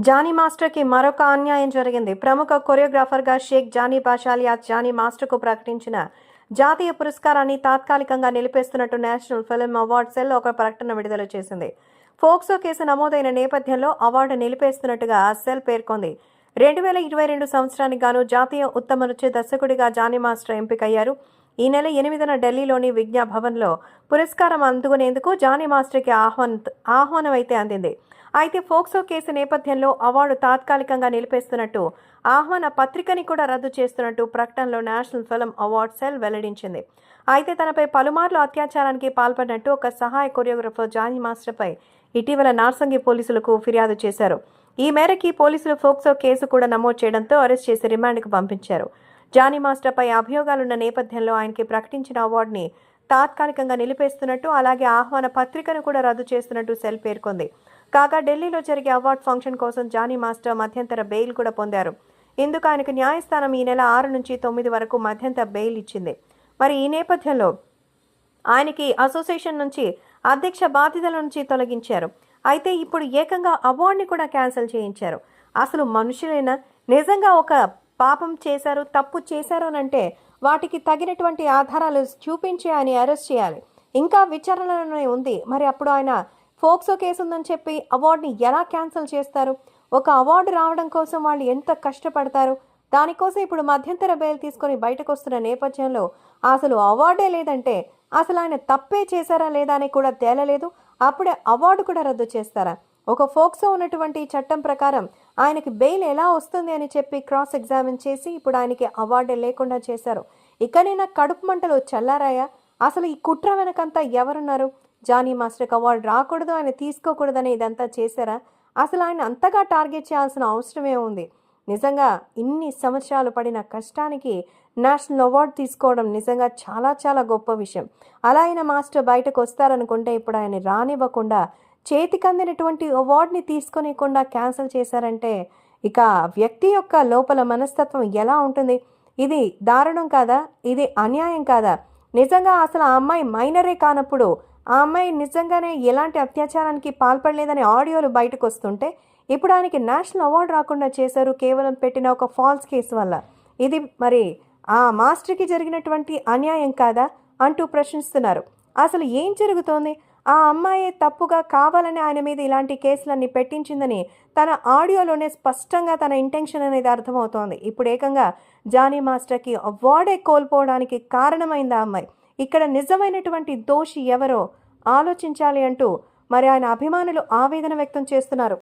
Johnny మాస్టర్కి మరొక అన్యాయం జరిగింది. ప్రముఖ కొరియోగ్రాఫర్గా షేక్ జానీ బాషాలియా జానీ మాస్టర్కు ప్రకటించిన జాతీయ పురస్కారాన్ని తాత్కాలికంగా నిలిపేస్తున్నట్టు నేషనల్ ఫిల్మ్ అవార్డ్ సెల్ ఒక ప్రకటన విడుదల చేసింది. ఫోక్సో కేసు నమోదైన నేపథ్యంలో అవార్డు నిలిపేస్తున్నట్టుగా సెల్ పేర్కొంది. 2022 సంవత్సరానికి గాను జాతీయ ఉత్తమ నృత్య దర్శకుడిగా జానీ మాస్టర్ ఎంపికయ్యారు. ఈ నెల 8న ఢిల్లీలోని విజ్ఞా భవన్లో పురస్కారం అందుకునేందుకు జానీ మాస్టర్కి ఆహ్వానం అయితే అందింది. అయితే ఫోక్సో కేసు నేపథ్యంలో అవార్డు తాత్కాలికంగా నిలిపేస్తున్నట్టు, ఆహ్వాన పత్రికని కూడా రద్దు చేస్తున్నట్టు ప్రకటనలో నేషనల్ ఫిల్మ్ అవార్డ్ సెల్ వెల్లడించింది. అయితే తనపై పలుమార్లు అత్యాచారానికి పాల్పడినట్టు ఒక సహాయ కొరియోగ్రాఫర్ జానీ మాస్టర్పై ఇటీవల నార్సింగి పోలీసులకు ఫిర్యాదు చేశారు. ఈ మేరకు పోలీసులు ఫోక్సో కేసు కూడా నమోదు చేయడంతో అరెస్ట్ చేసి రిమాండ్కు పంపించారు. జానీ మాస్టర్పై అభియోగాలున్న నేపథ్యంలో ఆయనకి ప్రకటించిన అవార్డుని తాత్కాలికంగా నిలిపేస్తున్నట్టు, అలాగే ఆహ్వాన పత్రికను కూడా రద్దు చేస్తున్నట్టు సెల్ పేర్కొంది. కాగా ఢిల్లీలో జరిగే అవార్డు ఫంక్షన్ కోసం జానీ మాస్టర్ మధ్యంతర బెయిల్ కూడా పొందారు. ఇందుకు ఆయనకు న్యాయస్థానం ఈ నెల 6 నుంచి 9 వరకు మధ్యంతర బెయిల్ ఇచ్చింది. మరి ఈ నేపథ్యంలో ఆయనకి అసోసియేషన్ నుంచి అధ్యక్ష బాధ్యతల నుంచి తొలగించారు. అయితే ఇప్పుడు ఏకంగా అవార్డుని కూడా క్యాన్సిల్ చేయించారు. అసలు మనుషులైనా నిజంగా ఒక పాపం చేశారు, తప్పు చేశారు అంటే వాటికి తగినటువంటి ఆధారాలు చూపించి ఆయన అరెస్ట్ చేయాలి. ఇంకా విచారణలోనే ఉంది. మరి అప్పుడు ఆయన ఫోక్సో కేసు ఉందని చెప్పి అవార్డుని ఎలా క్యాన్సిల్ చేస్తారు? ఒక అవార్డు రావడం కోసం వాళ్ళు ఎంత కష్టపడతారు? దానికోసం ఇప్పుడు మధ్యంతర బెయిల్ తీసుకొని బయటకు వస్తున్న నేపథ్యంలో అసలు అవార్డే లేదంటే అసలు ఆయన తప్పే చేశారా లేదా అని కూడా తేలలేదు. అప్పుడే అవార్డు కూడా రద్దు చేస్తారా? ఒక ఫోక్సో ఉన్నటువంటి చట్టం ప్రకారం ఆయనకి బెయిల్ ఎలా వస్తుంది అని చెప్పి క్రాస్ ఎగ్జామిన్ చేసి ఇప్పుడు ఆయనకి అవార్డే లేకుండా చేశారు. ఇక్కడైనా కడుపు మంటలు చల్లారాయా? అసలు ఈ కుట్ర వెనకంతా ఎవరున్నారు? జానీ మాస్టర్కి అవార్డు రాకూడదు, ఆయన తీసుకోకూడదని ఇదంతా చేశారా? అసలు ఆయన అంతగా టార్గెట్ చేయాల్సిన అవసరమే ఉంది? నిజంగా ఇన్ని సంవత్సరాలు పడిన కష్టానికి నేషనల్ అవార్డు తీసుకోవడం నిజంగా చాలా చాలా గొప్ప విషయం. అలా అయిన మాస్టర్ బయటకు వస్తారనుకుంటే ఇప్పుడు ఆయన రానివ్వకుండా చేతికందినటువంటి అవార్డుని తీసుకోనికుండా క్యాన్సిల్ చేశారంటే ఇక వ్యక్తి యొక్క లోపల మనస్తత్వం ఎలా ఉంటుంది? ఇది దారుణం కాదా? ఇది అన్యాయం కాదా? నిజంగా అసలు ఆ అమ్మాయి మైనరే కానప్పుడు ఆ అమ్మాయి నిజంగానే ఎలాంటి అత్యాచారానికి పాల్పడలేదని ఆడియోలు బయటకు వస్తుంటే ఇప్పుడు ఆయనకి నేషనల్ అవార్డు రాకుండా చేశారు కేవలం పెట్టిన ఒక ఫాల్స్ కేసు వల్ల. ఇది మరి ఆ మాస్టర్కి జరిగినటువంటి అన్యాయం కాదా అంటూ ప్రశ్నిస్తున్నారు. అసలు ఏం జరుగుతోంది? ఆ అమ్మాయి తప్పుగా కావాలని ఆయన మీద ఇలాంటి కేసులన్నీ పెట్టించిందని తన ఆడియోలోనే స్పష్టంగా తన ఇంటెన్షన్ అనేది అర్థమవుతోంది. ఇప్పుడు ఏకంగా జానీ మాస్టర్కి అవార్డే కోల్పోవడానికి కారణమైంది ఆ అమ్మాయి. ఇక్కడ నిజమైనటువంటి దోషి ఎవరో ఆలోచించాలి అంటూ మరి ఆయన అభిమానులు ఆవేదన వ్యక్తం చేస్తున్నారు.